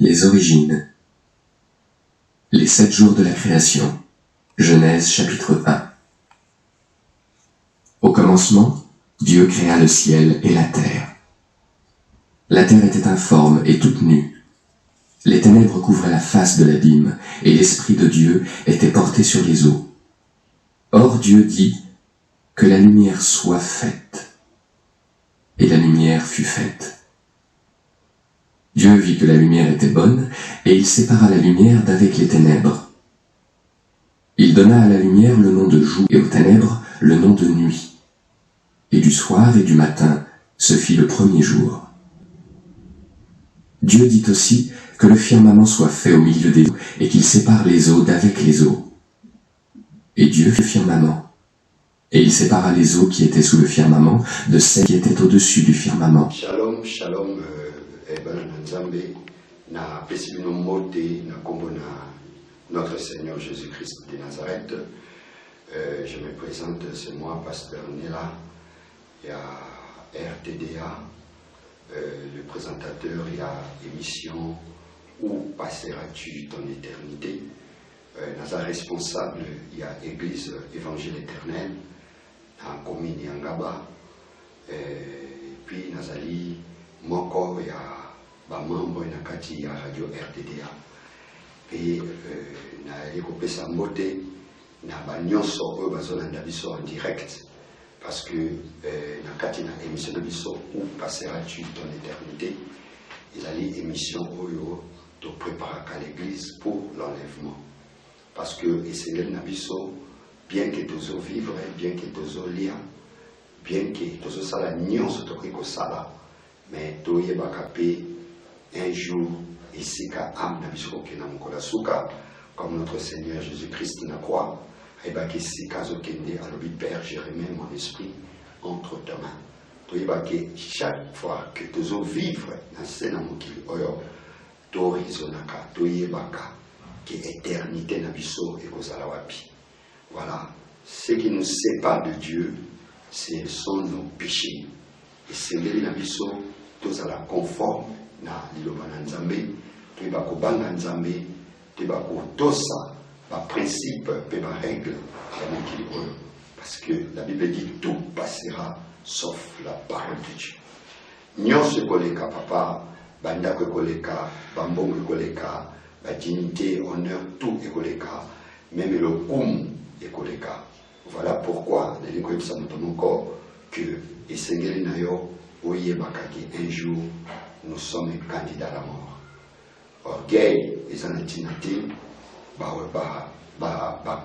Les origines. Les 7 jours de la création. Genèse chapitre 1. Au commencement, Dieu créa le ciel et la terre. La terre était informe et toute nue. Les ténèbres couvraient la face de l'abîme, et l'Esprit de Dieu était porté sur les eaux. Or Dieu dit que la lumière soit faite. Et la lumière fut faite. Dieu vit que la lumière était bonne, et il sépara la lumière d'avec les ténèbres. Il donna à la lumière le nom de jour et aux ténèbres le nom de nuit. Et du soir et du matin se fit le premier jour. Dieu dit aussi que le firmament soit fait au milieu des eaux, et qu'il sépare les eaux d'avec les eaux. Et Dieu fit le firmament. Et il sépara les eaux qui étaient sous le firmament de celles qui étaient au-dessus du firmament. Shalom, shalom, Nzambe, na pesibino mote, na kombo na notre Seigneur Jésus-Christ de Nazareth. Je me présente, c'est moi, Pasteur Nela, il y a RTDA, le présentateur, il y a émission Où passeras-tu ton éternité? Nazareth responsable, il y a Église Évangile Éternel, en commune Yangaba, puis Nazali Moko, il y a Bamambo na kati ya radio RTDA. Et na ekopesa mbote na banyonso oyo bazolanda biso en direct parce que na kati na émission na biso Où passeras-tu ton éternité? Ezali émission oyo to préparaka l'église pour l'enlèvement parce que esengeli na biso bien que tozo vivre, bien que tozo lia, bien que tozo sala nyonso tokoki kosala, mais toyebaka pe un jour esika âme na biso kokenda mokolo suka comme notre Seigneur Jésus-Christ na croix ayebaki esika azokende alobi Père, je remets mon esprit entre ta main. Toyebaki chaque fois que tozo vivre na se na mokili oyo torizonaka toyebaka que éternité na biso ekozala wapi. Voilà, ce qui nous sépare de Dieu, ce sont nos péchés. Et c'est na biso tozala conforme na liloba na Nzambe, toyeba kobanga Nzambe, toyeba kotosa ba principe pe ba règle ya mokili oyo. Parce que la Bible dit tout passera sauf la parole de Dieu. Nyonso ekoleka papa, bandako ekoleka, bambongo ekoleka, ba dignité, honneur, tout ekoleka, même le koum ekoleka. Voilà pourquoi les lingoïdes sont encore que esengeli na yo oyebaka que un jour nous sommes candidats à la mort. Orgueil eza na ntina te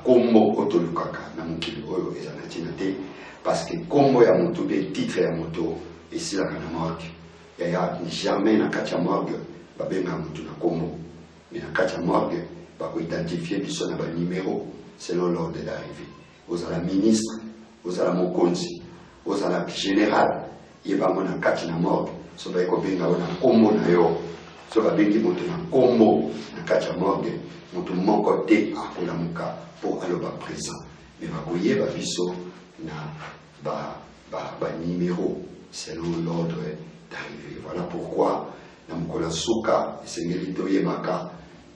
kombo otolukaka na mokili oyo eza na ntina te parce que kombo ya moto be titre ya moto esilaka na morgue. Yaya jamais na kati ya morgue babenga moto na kombo, mais na kati ya morgue bakoidentifie biso na banuméro selon l'ordre d'arrivée. Ozala ministre, ozala mokonzi, ozala général, yebango na kati na morgue, so ba ekobenga na kombo na yo, so ba bengi moto na kombo na kati ya morgue, moto moko te akolamuka pour aloba présent, mais bakoyeba biso na ba numéro selon l'ordre d'arrivée. Voilà pourquoi na mokolo suka esengeli toyebaka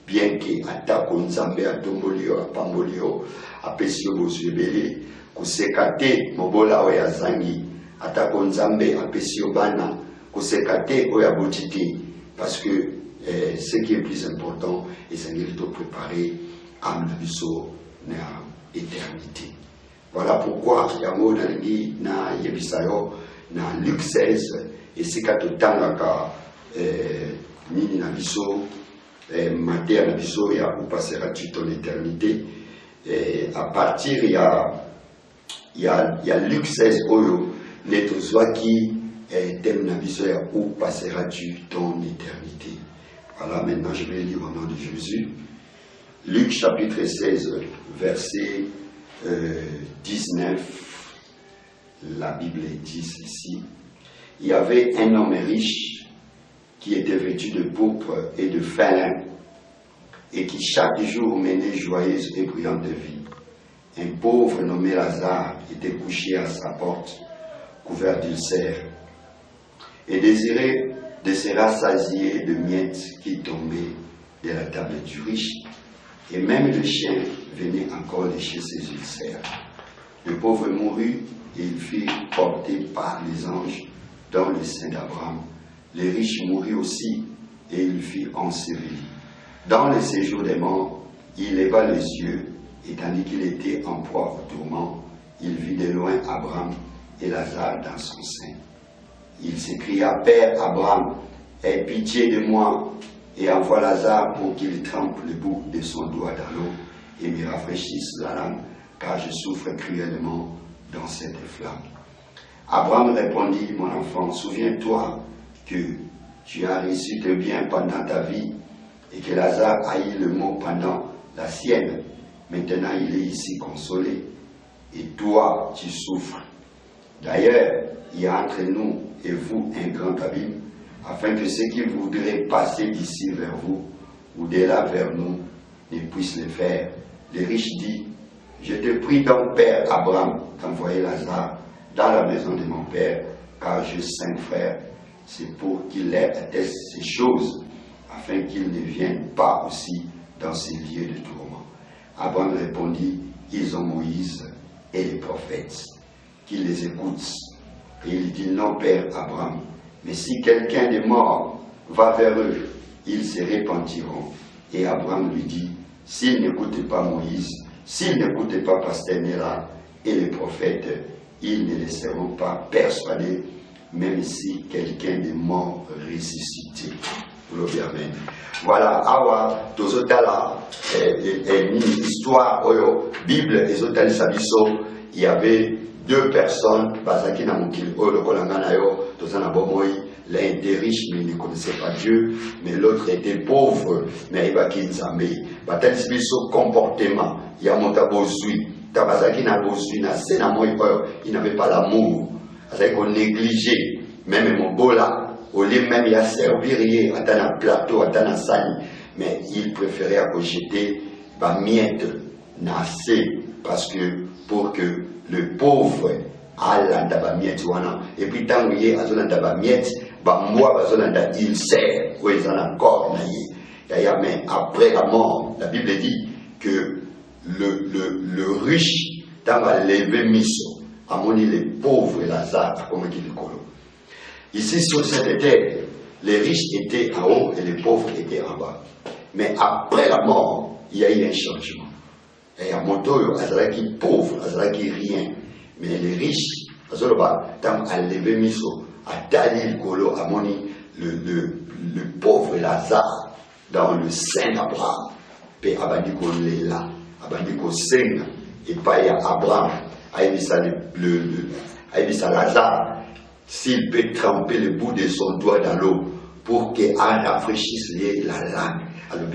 bien que atako Nzambe atomboli yo apamboli yo apesi yo bozwi ebele koseka te mobola oyo azangi, atako Nzambe apesi yo bana koseka te oyo aboti te, parce que ce qui est plus important esengeli to préparer âme na biso na éternité. Voilà pourquoi yango nalingi na yebisa yo na Luc 16 esika totangaka nini na biso matière na biso ya Où passeras-tu ton éternité. À partir il y a Luc 16 oyo ne tozwaki thème na biso ya Où passeras-tu ton éternité. Voilà, maintenant je vais lire au nom de Jésus. Luc chapitre 16 verset 19. La Bible dit ici: il y avait un homme riche qui était vêtu de pourpre et de fin lin, et qui chaque jour menait joyeuse et brillante vie. Un pauvre nommé Lazare était couché à sa porte, couvert d'ulcères, et désirait de se rassasier de miettes qui tombaient de la table du riche, et même le chien venait encore lécher ses ulcères. Le pauvre mourut et il fut porté par les anges dans le sein d'Abraham. Le riche mourut aussi et il fut enseveli. Dans le séjour des morts, il leva les yeux et tandis qu'il était en proie au tourment, il vit de loin Abraham et Lazare dans son sein. Il s'écria, « Père Abraham, aie pitié de moi et envoie Lazare pour qu'il trempe le bout de son doigt dans l'eau et me rafraîchisse la langue, car je souffre cruellement dans cette flamme. » Abraham répondit, « Mon enfant, souviens-toi que tu as reçu de bien pendant ta vie et que Lazare a eu le mot pendant la sienne. Maintenant, il est ici consolé et toi, tu souffres. D'ailleurs, il y a entre nous et vous un grand abîme, afin que ceux qui voudraient passer d'ici vers vous ou de là vers nous ne puissent le faire. » Le riche dit, « Je te prie donc, Père Abraham, d'envoyer Lazare dans la maison de mon père, car j'ai 5 frères. C'est pour qu'il leur atteste ces choses, afin qu'ils ne viennent pas aussi dans ces lieux de tourment. » Abraham répondit, « Ils ont Moïse et les prophètes, qu'ils les écoutent. » Et il dit, « Non, Père Abraham, mais si quelqu'un de mort va vers eux, ils se repentiront. » Et Abraham lui dit, « S'ils n'écoutent pas Moïse, s'ils n'écoutent pas Pasteur Néra et les prophètes, ils ne les seront pas persuadés, même si quelqu'un de mort ressuscité. » Amen. Voilà, awa tozotala une histoire oyo Bible ezotali sabiso. Il y avait 2 personnes bazaki na mokili oyo lokola ngana yo tozana bomoi. L'un était riche mais il ne connaissait pas Dieu, mais l'autre était pauvre mais ibaki nzambe. Batali sabiso comportement ya monta bozui tabazaki na bozui na sena moi oyo il n'avait pas l'amour, azaki ko négliger même mon bola. Au lieu même il a servi à un plateau, à un sani, mais il préférait à jeter ba miette nassé parce que pour que le pauvre aille dans ba miette wana et puis tant qu'il est à zona ba miette ba moi ba zona da il sert où ils en encore naïe. Mais après la mort, la Bible dit que le riche dans va lever miso à moni les pauvres et Lazare comme il le colo. Ici, sur cette terre, les riches étaient en haut et les pauvres étaient en bas. Mais après la mort, il y a eu un changement. Et à Montoyo, Azalaki pauvre, Azalaki rien. Mais les riches, Azaloba, tant à lever miso, à Dalil Kolo, à Moni, le pauvre Lazare, dans le sein d'Abraham, et Abadiko Léla, Abadiko Senga, et pas Abraham, Aïbissa Lazare. S'il peut tremper le bout de son doigt dans l'eau pour qu'elle rafraîchisse la langue, alors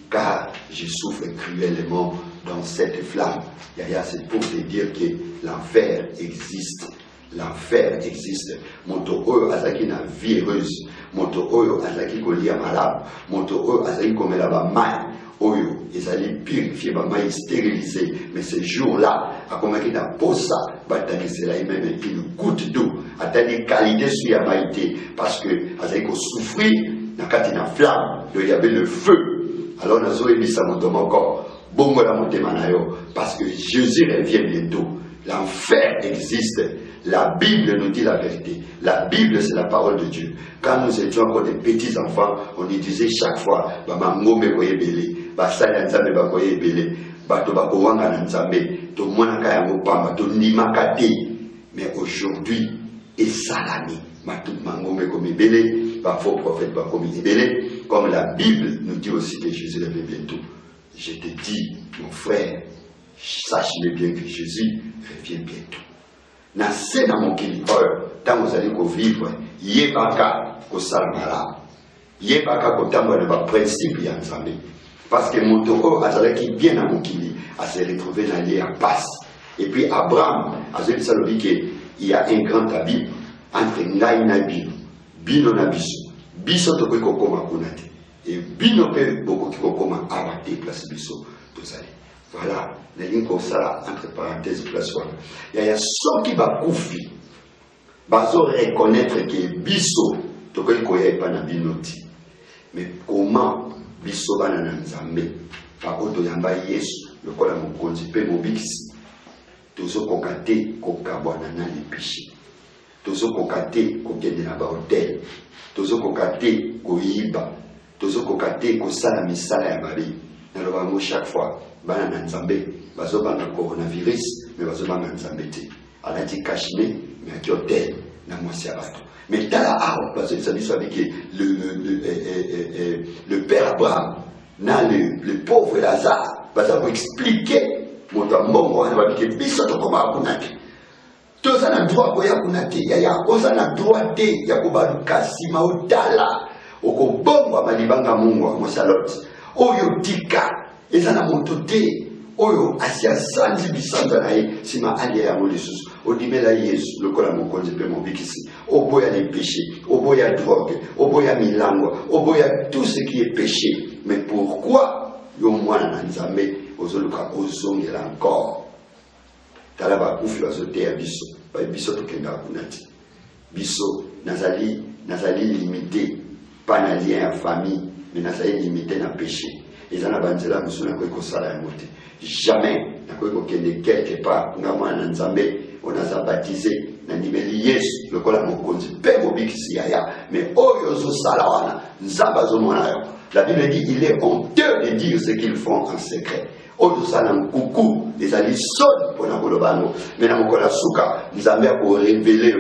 car je souffre cruellement dans cette flamme. C'est pour te dire que l'enfer existe. L'enfer existe. Moto oyo azaki na vie heureuse. Moto oyo azaki kolia malade. Moto oyo azaki komela ba mai. Oyo ezali purifié ba mai stérilisé. Mais ce jour-là, akomaki na posa batanisela même une goutte d'eau. Atani qualité sur la maïté parce que azali ko souffrir na kati na flamme. Il y avait le feu. Alors nazo ebisa moto moko. Bongo la motema na yo parce que Jésus revient bientôt. L'enfer existe. La Bible nous dit la vérité. La Bible, c'est la parole de Dieu. Quand nous étions encore des petits enfants, on y disait chaque fois, Bamangome koye bele, Basaya nzambe bakoye bele, Bato bakowanga na nzambe, to mwana kaya mopamba, to nimaka te. Mais aujourd'hui, et salami, Matou mangome koye bele, ba faux prophète bakoye bele, comme la Bible nous dit aussi que Jésus revient bientôt. Je te dis, mon frère, sache-le bien que Jésus revient bientôt. Na se na mokili oyo tango ozali kovivre yebaka kosala malamu, yebaka kotambola na baprincipe ya nzambe parce que moto oyo azalaki bien na mokili ase retrouvé na lie ya passe. Et puis Abraham azobisa lobi ke il y a un grand abîme entre ngai na bino, bino na biso, biso tokoki kokoma kuna te et bino mpe bokoki kokoma awa te place biso tozali. Voilà, les lignes comme ça, entre parenthèses, place one. Il y a ceux qui va koufi, bazo reconnaître que biso, tokoki koya epa na bino ti. Mais comment biso bana na Nzambe pa oto yamba Yesu lokola mokonzi pe mobikisi tozo kokate kokabwana na les péchés. Tozo kokate kokende na ba hotel. Tozo kokate koyiba. Tozo kokate kosala misala ya mabe. Na loba mo chaque fois bana na Nzambe bazo banga coronavirus mais bazo banga Nzambe te. Alati kashine mais aki hotel na mwasi ya bato. Mais tala parce que ça dit avec le père Abraham, le pauvre Lazare, parce qu'on expliquer mon amour, on va dire que biso to koma kunaki. Tous on a droit koya kunaki, ya on a droit de ya kobaluka sima utala, okobongwa malibanga mungu mosalote. Oyo tika, ezana montote. Oyo asia sanzi bisanda nae sima alia ya molisusu odimela Yesu lokola mokonzi pe mobikisi oboya les péchés oboya drogue oboya milango oboya tout ce qui est péché. Mais pourquoi yo mwana na Nzambe ozoluka ozongela encore tala ba kufi bazote ya biso ba biso tokenda kunati biso nazali limité pas na lien ya famille mais nazali limité na péché ezana banzela musuna ko ekosala ya mote. Jamais n'a pas eu quelque part, on a moins Nzambe, on a baptisé, on a nimeli Yesu, le kola mokonzi, pe mobikisi yaya, mais oyo salawana, Nzamba zomona. La Bible dit il est honteux de dire ce qu'ils font en secret. Oyo salam coucou, les alliés sonnent pour Nabolobano, mais Namokola Souka, Nzambe a pour révéler,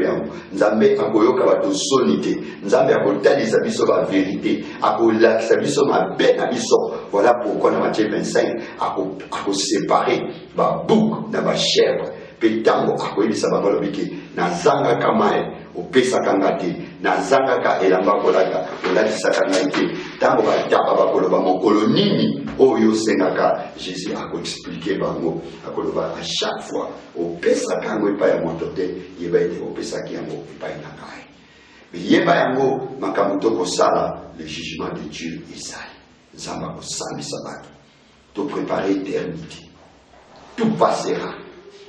Nzambe a pour yokabato sonité, Nzambe a pour tali sa biso la vérité, a pour la sa biso ma ben abiso. Voilà pourquoi dans Matthieu 25, a pour séparer, ba bouk, na ba chèvre, petango, a pour yébisa babalobiki, na zanga kamae, au pesa kangate, na zanga ka elamba kolaka, au lati sakangate, tango ba tapa bakoloba mokolo nini, oyo sengaka, Jésus a expliqué bango, a koloba à chaque fois, au pesa kango epa ya motote, yeba ete au pesa kiango epa inakai. Mais yeba yango, makamuto kosala, le jugement de Dieu Isaïe. Zamba kosambi sabato, to préparer l'éternité. Tout passera,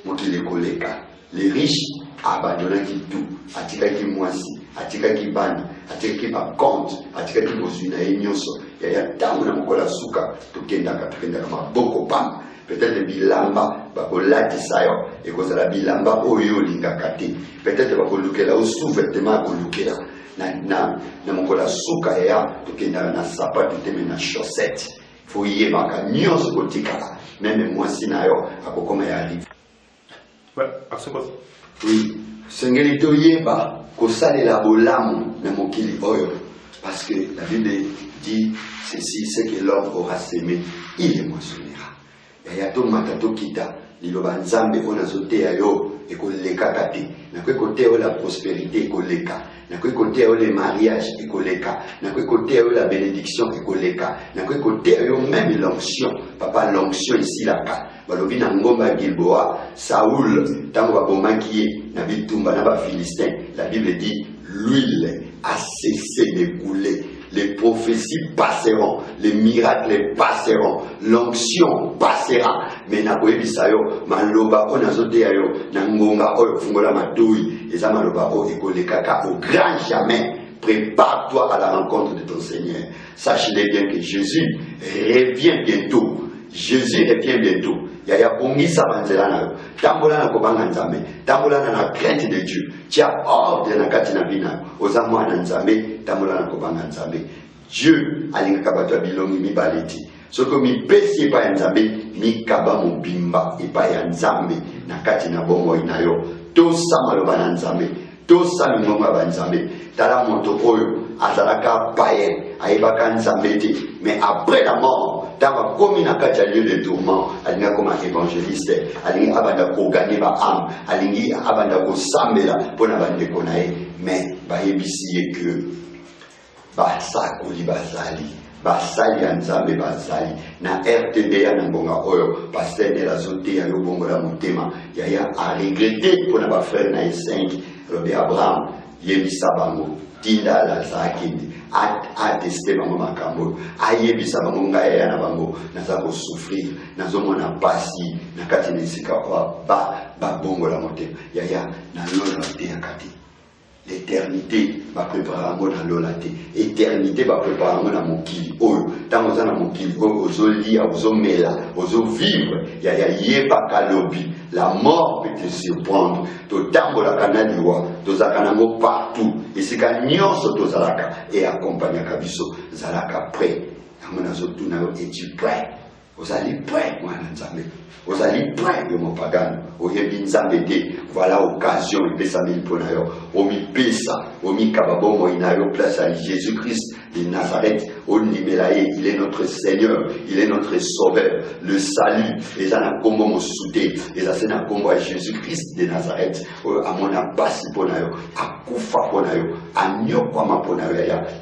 monter les collègues, les riches abandonnent tout, attirent qui moisi, attirent qui bani, attirent qui ba compte, attirent qui bozuna enyoso. Ya tangu na mokola suka, to kenda ma boko pam. Peut-être bilamba bakolati sayo et cause la bilamba oyo linga kate. Peut-être bakolukela au sous-vêtement kolukela. Na mokola suka ya to kenda na sapato teme na chaussette. Faut y maka nyonso kotikala. Même moi sinayo akokoma ya arrive. Ouais, absolument. Oui, sengeli to yeba ko salela bolamu na mokili oyo parce que la Bible dit ceci, c'est que l'homme aura semé, il le moissonnera. Yato matato kita liloba Nzambe ona zote ayo ekoleka kati na kwe kote la prospérité ekoleka na kwe kote le mariage ekoleka na kwe kote la bénédiction ekoleka na kwe kote même l'onction papa l'onction ici là ka balobi na ngomba Gilboa Saoul tango babomaki na bitumba na ba Philistin. La Bible dit l'huile a cessé de couler. Les prophéties passeront, les miracles passeront, l'onction passera. Mais na koyebisayo maloba ona zote ayo na ngonga oyo fungola matui eza maloba o ekolekaka au grand jamais. Prépare-toi à la rencontre de ton Seigneur. Sache-le bien que Jésus revient bientôt. Jésus revient bientôt. Yaya bongisa banzela nayo. Tambola na kobanga Nzambe. Tambola na crainte de Dieu. Tia ordre na kati na bina. Oza mwana Nzambe, tambola na kobanga Nzambe. Dieu alingaka bato bilongi mibaleti. Soko mi pesi pa Nzambe, mi kaba mobimba epa ya Nzambe na kati na bongo inayo. Tosa maloba na Nzambe. Tosa mingonga ba Nzambe. Tala moto oyo azalaka païen, aibaka Nzambe te. Mais après la mort, dans comme na kati lieu de tourment, alinga comme évangéliste, alinga abanda ko gagner ba âme, alinga abanda ko sambela pona bande konae, mais ba yebisi que ba sa ko libazali, ba sali Nzambe bazali na RTD na mbonga oyo pasteur de la zote ya bongo la motema ya a regretter pona ba frère na 5 Robert Abraham yebisa bango tinda la zakindi a testé bango makambo a yebisa bango ngaya na bango naza ko souffrir nazo mona pasi na kati nisika ba bongo la motema ya na lolo te ya kati L'éternité va préparer un mot dans l'olate. L'éternité va préparer un mot dans mon kili. Oh, dans mon kili, ozo lire, ozo mela, ozo vivre. Il y a yéba kalobi. La mort peut te surprendre. To tango la canal du roi, to zakanango partout. Et c'est quand nyonso to zalaka et accompagner kabiso zalaka prêt. Amona zotu na es-tu prêt? Vous allez prêt, moi, Nzambe. Vous allez prêt, mon pagan. Voilà l'occasion, il peut s'amener pour nous. Omi pesa, omi kababo moinayo place à Jésus-Christ de Nazareth. Il est notre Seigneur, il est notre Sauveur, le salut. Et ça n'a comme mon soutien, et ça c'est un combat à Jésus-Christ de Nazareth. À mon abassi pour nous, à Koufa pour nous, à Nyokama pour nous.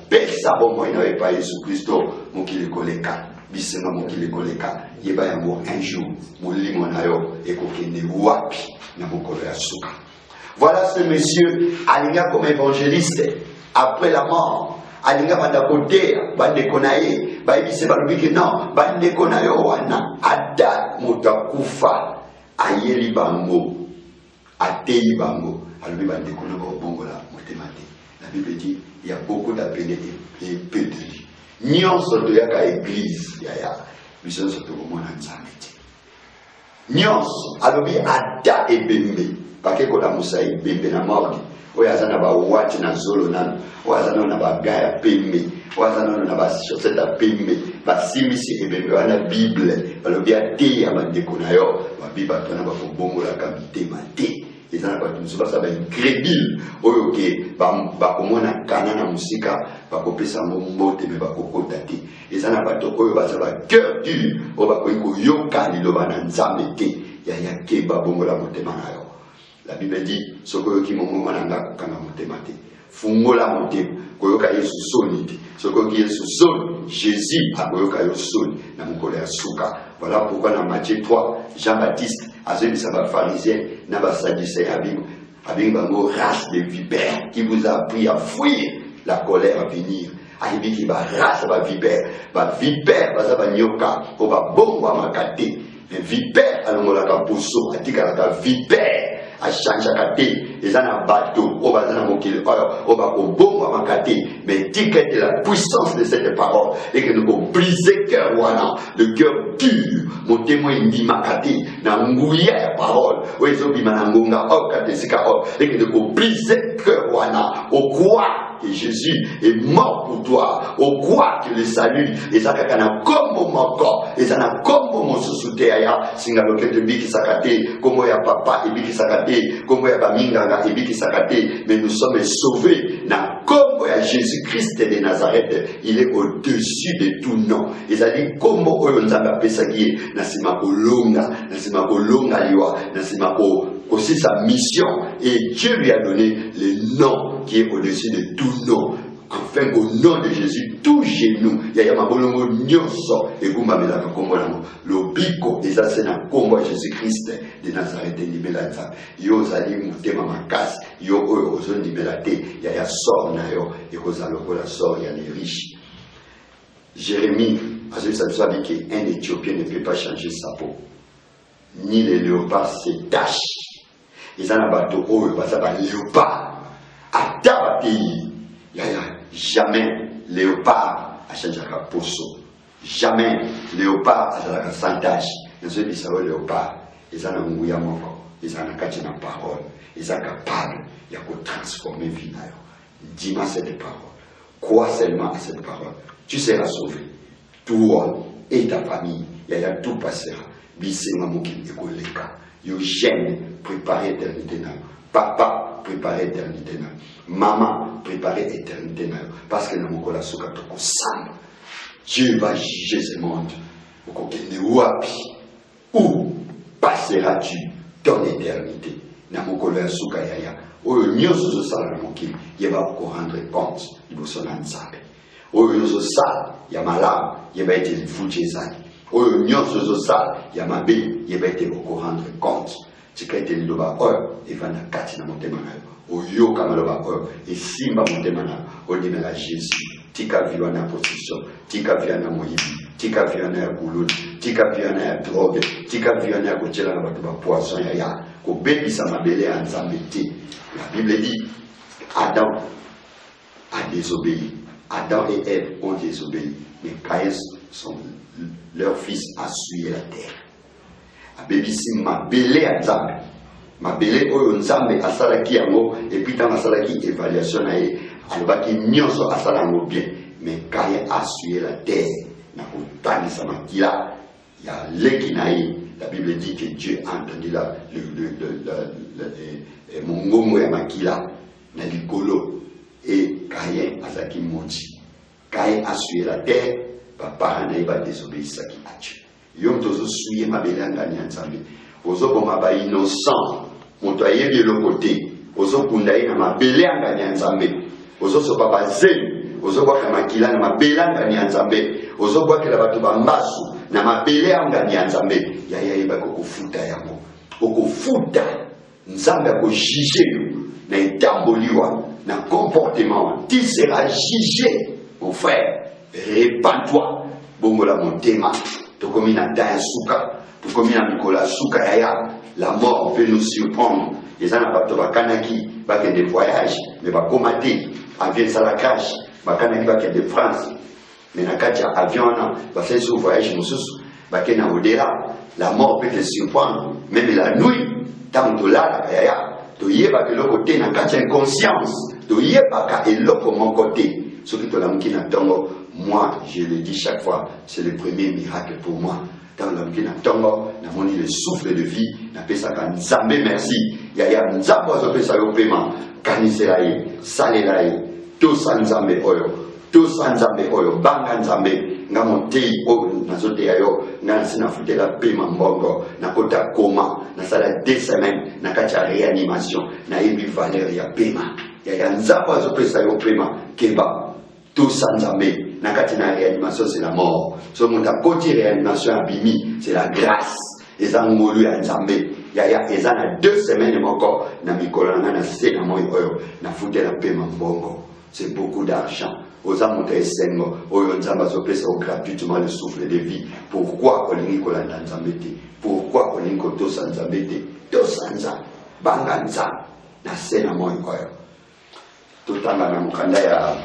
Pesa bon moinayo pas Jésus-Christ, mon qui le colléca. Bisema mokile koleka yeba yango un jour molimo na yo ekokende wapi na mokolo ya suka. Voilà ce monsieur alinga comme évangéliste après la mort. Alinga banda côté bande konaye ba ibise balubiki non bande konayo wana ada mutakufa ayeli bango atei bango alubi bande konayo bongo la motemate. La Bible dit il y a beaucoup d'appelés et peu de lits. Nyonso toyaka église yaya biso so tokomona Nzambe te. Nyonso alobi ata ebembe bakeko la musa ebembe na morgue oyo aza na bawati na zolo nano oyo aza na bagaya pembe oyo aza na bachaussette pembe basimbisi ebembe wana bible balobi ate ya bandeko na yo babi bato wana bakobongolaka mitema te. Ils ont pas tout ça, ça va incrédible. Ok, bah comment on a canon à musique, bah couper ça mon mot mais bah coco tati. Ils ont pas tout, bah ça va cœur dur. Oh bah quoi yoka ni lo bananzamete. Ya keba bongo la motemanayo. La Bible dit, ce que qui mon mananga kana motemate. Fungo la motem, koyoka yesu solide. Ce que qui est sous sol, Jésus a koyoka yesu sol. Na mon colère souka. Voilà pourquoi dans Matthieu 3, Jean-Baptiste a celui qui va pharisien, n'a pas sadducé avec une race de vipères qui vous a appris à fuir la colère à venir. Avec qui va race va vipère, va nyoka, va bon va makate. Mais vipère, alors la kaposo, a dit qu'elle a vipère. À chaque ils ont un bateau, on va dans on va au bon à makate, mais dit que la puissance de cette parole et que nous allons briser cœur le cœur dur, mon témoin dit makate, na ngouya la parole, ou ils ont dit manangonga, et que nous allons briser cœur au quoi que Jésus est mort pour toi, au quoi que le salut, et ça n'a comme mon corps, et ça n'a comme mon sous-soutéaya, singaloke de biki sakate, comme il y a papa et biki sakate, comme il y a baminga et biki sakate, mais nous sommes sauvés, na comme il y a Jésus-Christ de Nazareth, il est au-dessus de tout nom. Et ça dit, comme on a appelé ça qui est, nasima kolonga liwa, nasima aussi sa mission, et Dieu lui a donné le nom qui est au-dessus de tout nom. Enfin, au nom de Jésus, tout genou, il y a un bolongo nyonso, et vous m'avez la combolamo, le bico, et ça c'est un combat Jésus-Christ de Nazareth et Libélatza. Yo zali moutema makas, yo ozo libélaté, il y a sort na yo, et kozaloko la sort, il y a les riches. Jérémie, à ce que ça dit qu'un Éthiopien ne peut pas changer sa peau, ni les léopards se tachent. Ils ont un bateau, oh, ça va léopard. À Tabati, jamais léopard a changé la poisson. Jamais léopard a changé la santage. Ils ont dit ça, léopard. Ils ont un mouillard, ils ont un catch dans la parole. Ils sont capables de transformer la vie. Dis-moi cette parole. Crois seulement à cette parole. Tu seras sauvé. Toi et ta famille, il y a tout passera. Bissé Mamouki et Koleka. Yo j'aime préparer l'éternité. Papa, préparer l'éternité. Maman, préparer l'éternité. Parce que nous avons la souka tout ensemble. Dieu va juger ce monde. Où passeras-tu ton éternité? Nous avons la souka yaya. Oyo nyonso sala na mokili yeba ko rendre compte liboso na Nzambe. Oyo nyonso sala ya malamu yeba ete lifuti ezali. Oyo nyonso sala ya mabe yeba ete ko rendre compte. Tika ete liloba oyo evanda kati na motema na yo. Oyoka maloba oyo esimba motema na yo. Ondimela Jésus. Tika viwa na prostitution, tika viwa na moyibi, tika viwa na ya kuluni, tika viwa na ya drogue, tika viwa na ya kochela na bato ba poisson ya ya. Kobebisa mabele ya Nzambe te. La Bible dit, Adam a désobéi. Adam et Ève ont désobéi. Mais Caïn, leur fils, a souillé la terre. Abebisi ma belé à Nzambe. Ma belé oyo Nzambe asalaki yango et puis dans asalaki évaluation na ye alobaki nyonso asalango bien. Mais Caïn a souillé la terre. Na kotangisa makila ya leki na ye. La Bible dit que Dieu a entendu mongongo ya makila na likolo et Caïn azaki moti. Caïn a souillé la terre, papa na ye ba désobéissaki à Dieu. Yom tozo souillé ma belé ngani ya Nzambe. Ozo boma ba innocent, moto ayebi le côté. Ozo kunda ye na ma belé ngani ya Nzambe. Ozo so papa zeli, ozo bwaka makila na ma belé ngani ya Nzambe. Ozo bwaka la batu ba mbasu na ma belé ngani ya Nzambe. Yaya yeba kokufuta yango. Kokufuta Nzambe ko juger na etamboliwa na comportement. Tu seras jugé, mon frère. Répands-toi. Bongo la montema. Tokomi na daya suka. Tokomi na mikola suka yaya. La mort peut nous surprendre. Les gens n'ont pas kanaki, bakende des voyages, mais ba komate, avion salakage, bakanaki bakende de France. Mais na katia avion na, ba faire ce voyage mususu, bakena au-delà. La mort peut te surprendre, même la nuit, tant de là, yaya. To yeba ke loko te na katia inconscience. To yeba ka eloko mon côté. Ce qui te l'a mis na tongo, moi, je le dis chaque fois, c'est le premier miracle pour moi. Dans l'homme qui n'a tongo, n'a moni le souffle de vie, n'a pas ça quand Nzambe merci. Yaya Nzambe a fait ça au paiement. Kaniselaye, salelaye, tout ça Nzambe oyo, banga Nzambe, nga monte oyo, na zote yayo, nga sina fute la paiement mbongo, na kota koma, na sala 2 semaines, na kacha réanimation, na yebi valeur ya paiement. Yaya Nzambe a fait ça au paiement, keba. Tout ça Nzambe, na katina réanimation c'est la mort. So monta côté réanimation abimi, c'est la grâce. Eza ngolu ya Nzambe. Yaya eza na 2 semaines encore na mikolo na sena moyo oyo na fute la paiement mbongo. C'est beaucoup d'argent. Oza monta esengo oyo Nzambe azopesa gratuitement le souffle de vie. Pourquoi olingi kolanda Nzambe te? Pourquoi olingi kotosa Nzambe te? Tosa Nzambe, banga Nzambe na sena moyo oyo. Totanga na mukanda ya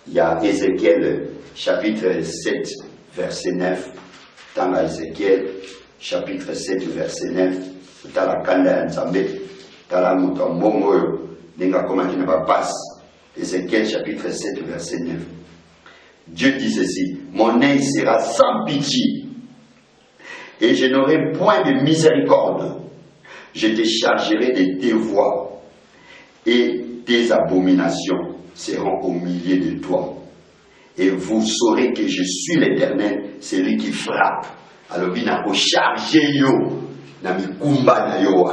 il y a Ézéchiel chapitre 7 verset 9. Dans Ézéchiel chapitre 7 verset 9. Dans la kanda Nzambe, dans la mouton n'enga comment qui ne va pas. Ézéchiel chapitre 7 verset 9. Dieu dit ceci: mon œil sera sans pitié et je n'aurai point de miséricorde. Je te chargerai de tes voies et tes abominations seront au milieu de toi. Et vous saurez que je suis l'Éternel, celui qui frappe. Alors, il n'a pas chargé yo, na mikumba na yo,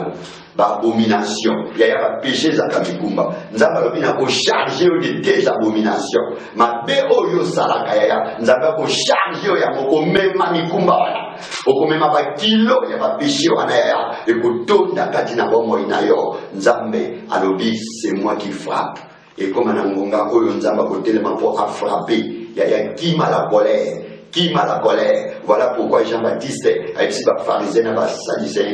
ba abomination. Il y a pas péché za kamikumba. Nzamba il n'a pas chargé de tes abominations. Ma beo yo salaka ya, nzamba ko chargé yo ya moko mema mikumba wana. Oko mema ba kilo ya ba péché wana ya. Et ko tonda katina bomo inayo. Nzambe alobi c'est moi qui frappe. Et comme un angonga oyo nzamba ko tellement pour à frapper. Il y a qui m'a la colère. Qui m'a la colère? Voilà pourquoi Jean-Baptiste, avec ses pharisiens,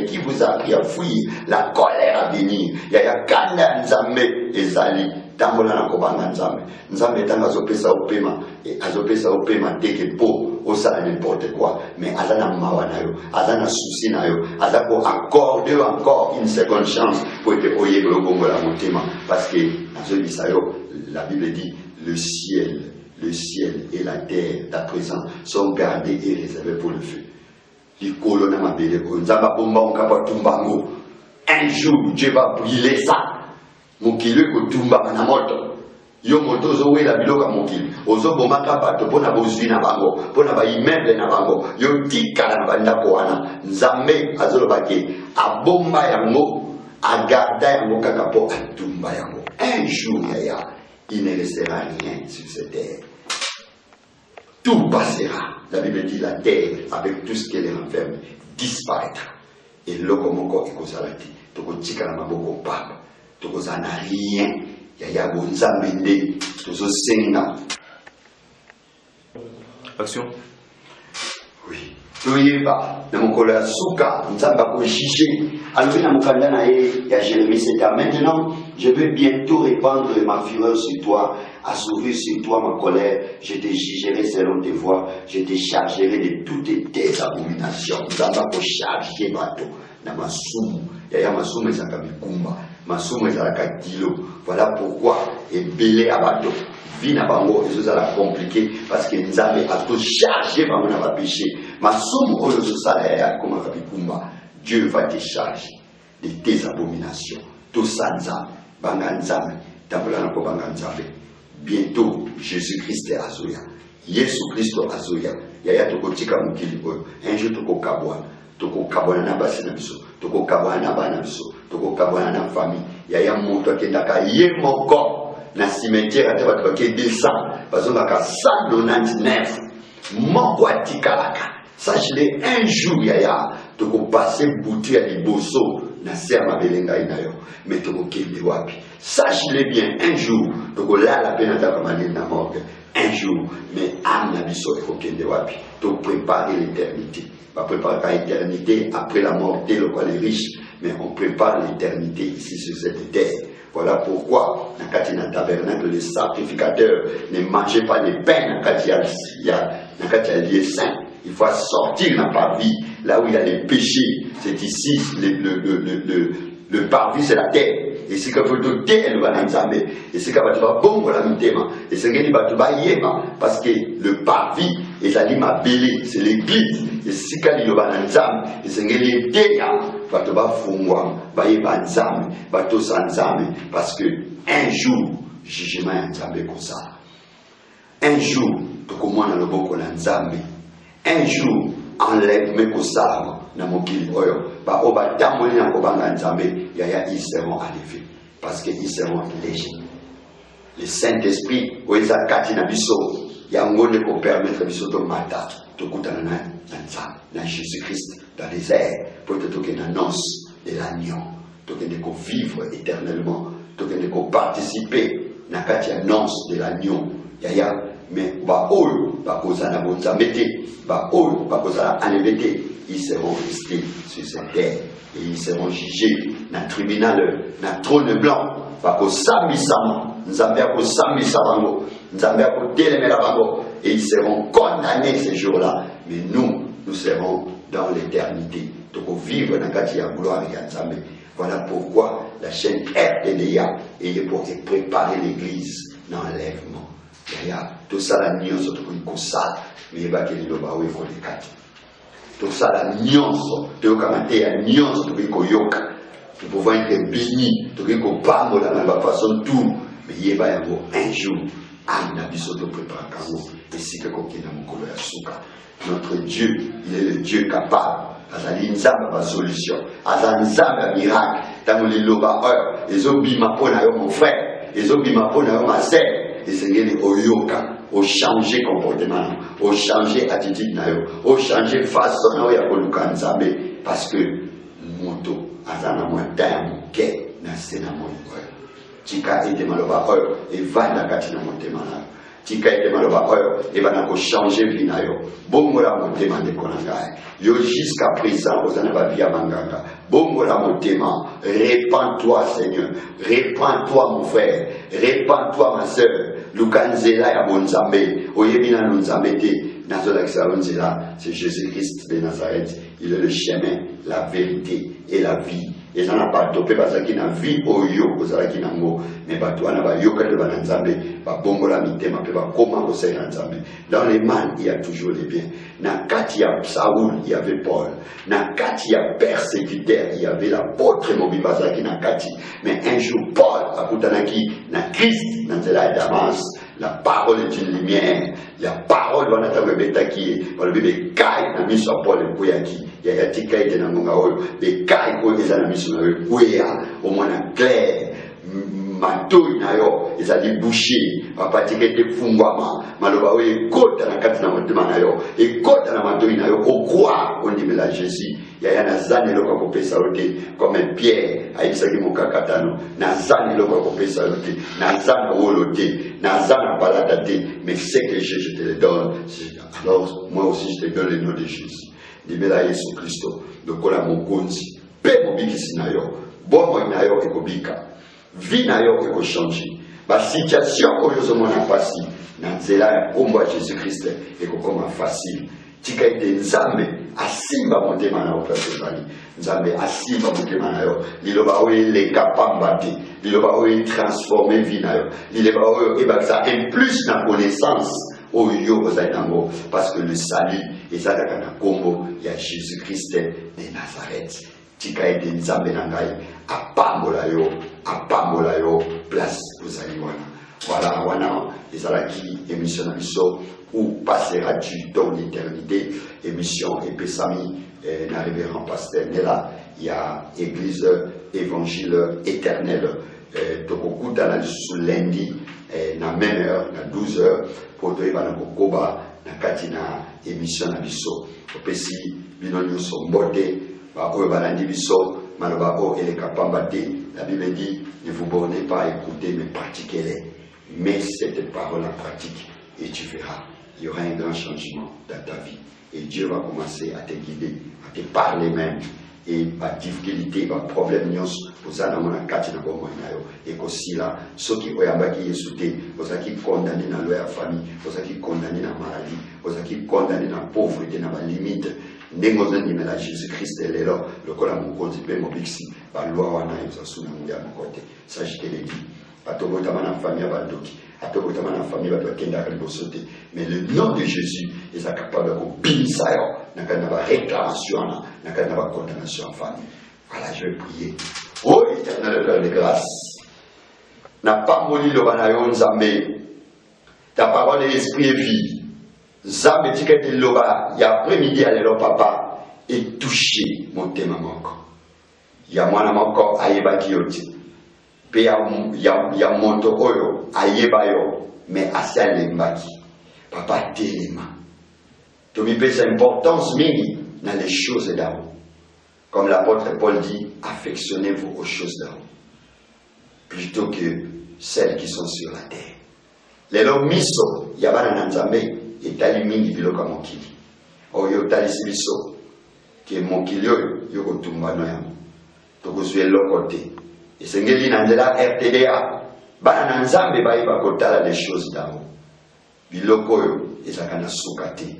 qui vous a appris à fuir la colère à venir. Il y a Kanda Nzambe et Zali. Tambola na kobanga Nzambe. Nzambe tanga azopesa au paiement. Et azopesa au paiement dès que po, osala n'importe quoi. Mais azana mawa na yo, azana souci na yo, azako accorder encore une seconde chance pour être oye le bongo la motema. Parce que, la Bible dit, le ciel et la terre d'à présent sont gardés et réservés pour le feu. Un jour, Dieu va brûler ça. Mokili kotumba na moto. Yo moto zowe la biloka mokili. Ozo bomaka bato pona bozwi na bango, pona ba immeuble na bango. Yo tika na banda ko wana. Nzambe azolobaki abomba yango, agarda yango kaka po atumba yango. Un jour yaya, il ne restera rien sur cette terre. Tout passera. La Bible dit la terre, avec tout ce qu'elle renferme, disparaîtra. Et lokomoko ikosalati. Toko tika na maboko papa. Toko zana rien. Yaya bonzambe nde. Tozo senga. Action. Oui. toyeba na mokolo ya suka nzambe akojuge alobi na mokanda na ye ya Jérémie 7. Maintenant je vais bientôt répandre ma fureur sur toi, assouvir sur toi ma colère, je te jugerai selon tes voies, je te chargerai de toutes tes abominations. Nzambe akocharge bato na masumu yaya masumu ezalaka bikumba, masumu ezalaka kilo. Voilà pourquoi ebele ya bato vie na bango ezozala compliqué parce que nzambe atocharge bango na bapéché. Masumu oyo ozosala yaya komaka bikumba, Dieu va te charger de tes abominations. Tout ça nzambe banga nzambe tambola na ko banga nzambe. Bientôt Jésus-Christ azoya, Yesu Kristo azoya yaya tokotika mokili oyo. Un jour tokokabwana na basi na biso, tokokabwana na bana biso, tokokabwana na famille. Yaya moto akendaka ye moko na cimetière ate bato bake 200 bazongaka 199 moko atikalaka. Sache-le, un jour yaya tokopase butu ya liboso na se ya mabele ngai na yo, mais tokokende wapi? Sache-le bien, un jour tokolala pe na ndako manene na morgue. Un jour, mais âme na biso ekokende wapi? To préparer l'éternité. On prépare l'éternité après la mort, tel quoi les riches, mais on prépare l'éternité ici sur cette terre. Voilà pourquoi, dans le tabernacle, les sacrificateurs ne mangeaient pas les pains dans le lieu saint. Il faut sortir dans le parvis, là où il y a les péchés. C'est ici, le parvis, c'est la terre. Et c'est qu'il faut tout terre, et c'est qu'il faut bon pour la mitema. Et c'est qu'il faut parce que le parvis, et ça dit ma belé, c'est l'église. Et c'est qu'il y a nzambe, et c'est qu'il y a terre, va fungwa, va y avoir nzambe, va tout ça nzambe, parce que un jour, jugement est nzambe comme ça. Un jour, tu commences à le bon nzambe. Un jour, enlève mes kosala na mokili oyo ba oba tamoli na kobanga nzambe yaya ils seront enlevés parce que ils seront légers. Le Saint-Esprit oeza kati na biso yango ne ko permettre biso to mata to kutana na nzambe na Jésus-Christ dans les airs pour te toquer l'annonce de l'agneau, to que ko vivre éternellement, to que ko participer na kati annonce de l'agneau yaya. Mais ba oyo ba kozana bonzamete ba oyo ba kozana enlevé, ils seront restés sur cette terre et ils seront jugés dans le tribunal, dans le trône blanc. Ba kosambisa nzambe akosambisa bango, nzambe akotelemela bango, et ils seront condamnés ces jours-là. Mais nous serons dans l'éternité. Donc vivre dans la gloire et nzambe. Voilà pourquoi la chaîne RTDA est pour préparer l'église dans l'enlèvement. Tout ça la nuance tout ça mais il va qu'il le baou il faut les quatre tout ça la nuance de commenter la nuance tout qu'on yoka tu pouvais être béni tout qu'on parle de la façon tout mais il va y avoir un jour Anna bisoto prépare quand et si que qu'on a mon colère souka notre Dieu il est le Dieu capable azali nzamba ba solution azali nzamba miracle tango liloba les obima pona yo mon frère les obima pona yo ma sœur. Et c'est que oyoka, au changer comportement, au changer attitude, au changer façon de nzambe parce que moto azana mwata mon ke na sena mo tika ete maloba oyo et va na kati na motema na tika ete maloba oyo et va na ko changer vie na yo bongola motema de konanga yo jusqu'à présent ozana ba via manganga bongola motema répands-toi Seigneur, répands-toi mon frère, répands-toi ma sœur. Lukanzela ya bonzambe, oyebina nzambe te, nazola kisabonzela, c'est Jésus-Christ de Nazareth. Il est le chemin, la vérité et la vie. Et ça n'a pas topé parce qu'il a vie au yo, aux ala qui n'a mot, mais batouana ba yoka de bananzambe, ba bongola mitema, pe ba comment au sein nzambe. Dans les man, il y a toujours les biens. Na katia Saoul, il y avait Paul. Na katia persécuteur, il y avait l'apôtre Mobibaza qui n'a kati. Mais un jour, Paul a poutanaki, na Christ, na zela Damas. La parole est une lumière. La parole va n'attendre betaki, va le bébé kai na miso Paul et Kouyaki. Il y a tika ite na munga oyo. Be kai ko ezana miso na Kouya, au moins clair. Matoi na yo ezali bouché bapatika ete fungwama maloba oyo ekota na kati na motema na yo ekota na matoi na yo okwa ondimela Jésus yaya nazani eloko akopesa yo te comme Pierre ayebisaki mokakatano nazani eloko akopesa yo te naza na wolo te naza na balata te mais ce que je te le donne alors moi aussi je te donne le nom de Jésus ndimela Yesu Kristo lokola mokonzi pe mobikisi na yo bomoi na yo ekobika vie na yo ekochange basituation oyo ozomona pasi na nzela ya kombo ya Jésus Christ ekokoma facile tika ete nzambe asimba motema na yo place ezali nzambe asimba motema na yo liloba oyo eleka pamba te liloba oyo etransforme vie na yo liloba oyo ebakisa en plus na connaissance oyo ozali nango parce que le salut ezalaka na kombo ya Jésus Christ de Nazareth tika ete nzambe na ngai apambola yo place ozali wana voilà wana ezalaki émission na biso où passera-tu dans l'éternité émission epesami na révérend pasteur Nela il y a église évangile éternel tokokutana lisusu lundi na même heure na 12h pour toyeba na kokoba na kati na émission na biso opesi bino nyonso mbote oyo balandi biso maloba oyo eleka pamba te. La Bible dit ne vous bornez pas à écouter mais pratiquez-les. Mets cette parole en pratique et tu verras, il y aura un grand changement dans ta vie et Dieu va commencer à te guider, à te parler même et ma difficulté, ma problème vous allez mon kati na bongo na yo et aussi là ceux qui oyambaki yesuté vous qui condamné dans leur famille vous qui condamné dans maladie vous qui condamné dans pauvreté dans la limite ndengo zandimela Jésus Christ lelo lokola mokonzi pe mobiksi ba loi wana ezasuna mundia mokote ça je te l'ai dit atobotama na famille badoki atobotama na famille batokenda kalibosote mais le nom de Jésus est capable de kubinisa yo na kana ba réclamation na kana ba condamnation en famille. Voilà, je vais prier. Oh éternel Père de grâce, n'a pas moli le banayon Nzambe, ta parole est esprit et vie. Nzambe tikete loba, ya après-midi à l'élo papa, et touché mon thème manko. Ya mwana manko ayeba kiyote. Pe ya monto oyo ayeba yo, mais asya lembaki. Papa telema. Tu me pèses importance mingi dans les choses d'en haut. Comme l'apôtre Paul dit, affectionnez-vous aux choses d'en haut, plutôt que celles qui sont sur la terre. Les lots miso, yabana nanzambe, et tali mingi biloka mokili. Oyo tali sibiso, qui mokili yoko tumbano yamu. Toko suye lokote. Et sengeli nanzela RTDA, bana nanzambe baiba kotala les choses d'en haut. Biloko yo, ezakana sukate.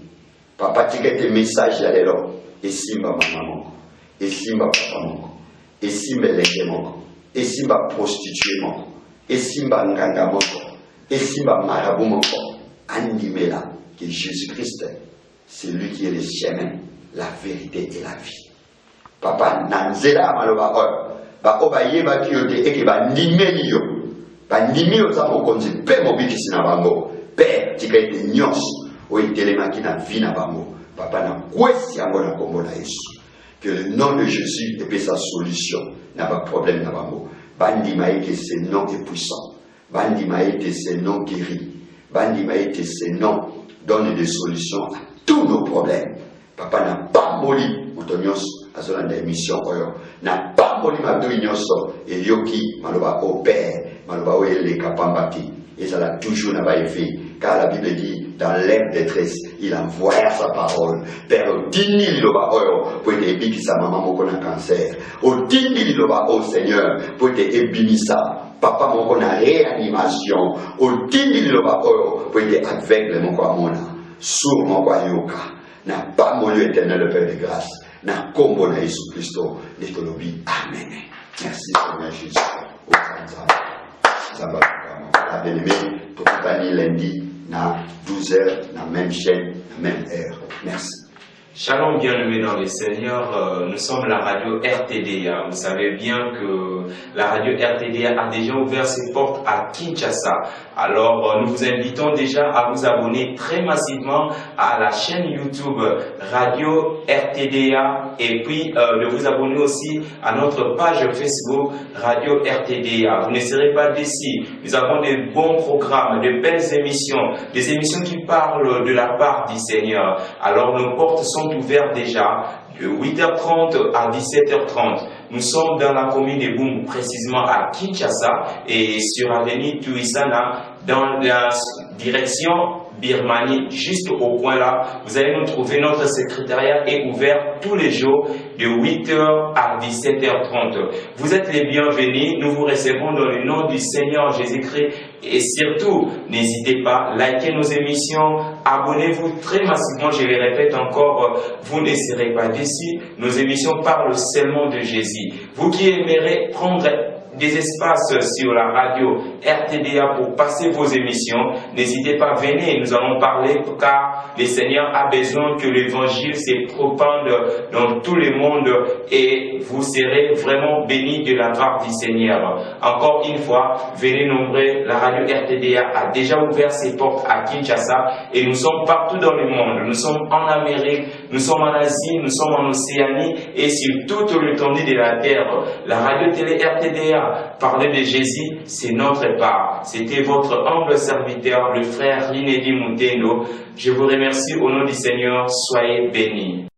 Papa tikete message ya lelo, esimba maman. Esimba papa moko, esimba elenge moko, esimba prostituée moko, esimba nganga moko, esimba marabout moko, animela que Jésus-Christ, c'est lui qui est le chemin, la vérité et la vie. Papa, nanzela maloba oyo, ba oba yeba kiyote eke ba nimeli yo, ba nimeli za mokonzi pe mobikisi na bango, pe tika ete nyonso, oyo telemaki na vie na bango, papa na kwesi yango na kombo na Yesu. Que le nom de Jésus est sa solution. N'a pas de problème, n'a pas mot. Bandi maïke, c'est nom est puissant. Bandi maïke, c'est nom guéri. Bandi maïke, c'est nom donne des solutions à tous nos problèmes. Papa n'a pas moli, Montonios, à son émission, n'a pas moli ma douignoso, et yoki, maloba au père, maloba au ele kapambaki. Et ça l'a toujours n'a pas fait. Car la Bible dit, dans l'air détresse, il envoya sa parole. Père, au dini loba oyo, pour te ébiki sa maman moko na cancer. Au dini loba oh Seigneur, pour te ébini sa papa moko na réanimation. Au dini loba oyo, pour te aveugle moko amona. Sourd moko ayoka. N'a pas mon lieu éternel, le Père de grâce. N'a combo na Jésus Christo, l'étolobi. Amen. Merci Seigneur Jésus. Au Seigneur. La bien-aimée, tout le lundi, na 12h, na même chaîne, na même heure. Merci. Shalom bien-aimés dans le Seigneur, nous sommes la radio RTDA. Vous savez bien que la radio RTDA a déjà ouvert ses portes à Kinshasa. Alors nous vous invitons déjà à vous abonner très massivement à la chaîne YouTube Radio RTDA et puis de vous abonner aussi à notre page Facebook Radio RTDA. Vous ne serez pas déçus. Nous avons des bons programmes, de belles émissions, des émissions qui parlent de la part du Seigneur. Alors nos portes sont ouvertes déjà de 8h30 à 17h30. Nous sommes dans la commune de Boum, précisément à Kinshasa et sur l'avenue Tuisana, dans la direction Birmanie, juste au coin là, vous allez nous trouver. Notre secrétariat est ouvert tous les jours de 8h à 17h30. Vous êtes les bienvenus, nous vous recevons dans le nom du Seigneur Jésus-Christ. Et surtout, n'hésitez pas, likez nos émissions, abonnez-vous très massivement, je le répète encore, vous ne serez pas déçus. Nos émissions parlent seulement de Jésus. Vous qui aimerez prendre des espaces sur la radio RTDA pour passer vos émissions, n'hésitez pas, venez, nous allons parler car le Seigneur a besoin que l'évangile se propage dans tout le monde et vous serez vraiment bénis de la part du Seigneur. Encore une fois, venez nombreux, la radio RTDA a déjà ouvert ses portes à Kinshasa et nous sommes partout dans le monde. Nous sommes en Amérique, nous sommes en Asie, nous sommes en Océanie et sur toute l'étendue de la terre. La radio télé RTDA, parler de Jésus, c'est notre part. C'était votre humble serviteur, le frère Rinedi Moutendo. Je vous remercie au nom du Seigneur. Soyez bénis.